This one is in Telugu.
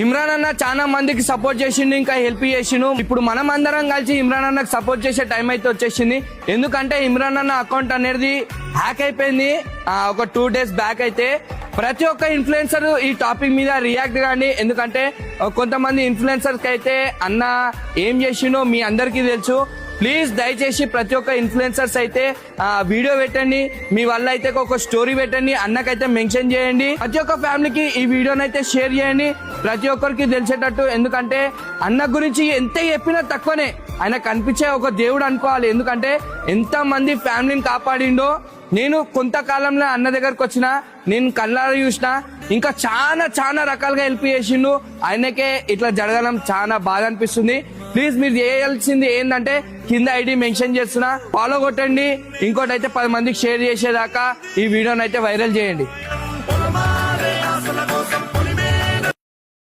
ఇమ్రాన్ అన్న చాలా మందికి సపోర్ట్ చేసిండు, ఇంకా హెల్ప్ చేసిండు. ఇప్పుడు మనం అందరం కలిసి ఇమ్రాన్ అన్నకు సపోర్ట్ చేసే టైం అయితే వచ్చేసింది. ఎందుకంటే ఇమ్రాన్ అన్న అకౌంట్ అనేది హ్యాక్ అయిపోయింది ఒక 2 days బ్యాక్. అయితే ప్రతి ఒక్క ఇన్ఫ్లుయెన్సర్ ఈ టాపిక్ మీద రియాక్ట్ కాండి. ఎందుకంటే కొంతమంది ఇన్ఫ్లుయెన్సర్స్ కి అయితే అన్న ఏం చేసిండో మీ అందరికీ తెలుసు. ప్లీజ్ దయచేసి ప్రతి ఒక్క ఇన్ఫ్లుయెన్సర్స్ అయితే వీడియో పెట్టండి, మీ వల్ల అయితే ఒక స్టోరీ పెట్టండి, అన్నకైతే మెన్షన్ చేయండి. ప్రతి ఒక్క ఫ్యామిలీకి ఈ వీడియోని అయితే షేర్ చేయండి, ప్రతి ఒక్కరికి తెలిసేటట్టు. ఎందుకంటే అన్న గురించి ఎంత చెప్పినా తక్కువనే, ఆయన కనిపించే ఒక దేవుడు అనుకోవాలి. ఎందుకంటే ఎంత మంది ఫ్యామిలీని కాపాడిండో. నేను కొంతకాలంలో అన్న దగ్గరకు వచ్చిన, నేను కళ్ళారా చూసిన, ఇంకా చాలా రకాలుగా హెల్ప్ చేసిండు. ఆయనకే ఇట్లా జరగడం చాలా బాధ అనిపిస్తుంది. ప్లీజ్ మీరు చేయాల్సింది ఏంటంటే కింద ఐడి మెన్షన్ చేస్తున్నా, ఫాలో కొట్టండి. ఇంకోటి అయితే 10 మందికి షేర్ చేసేదాకా ఈ వీడియోని అయితే వైరల్ చేయండి.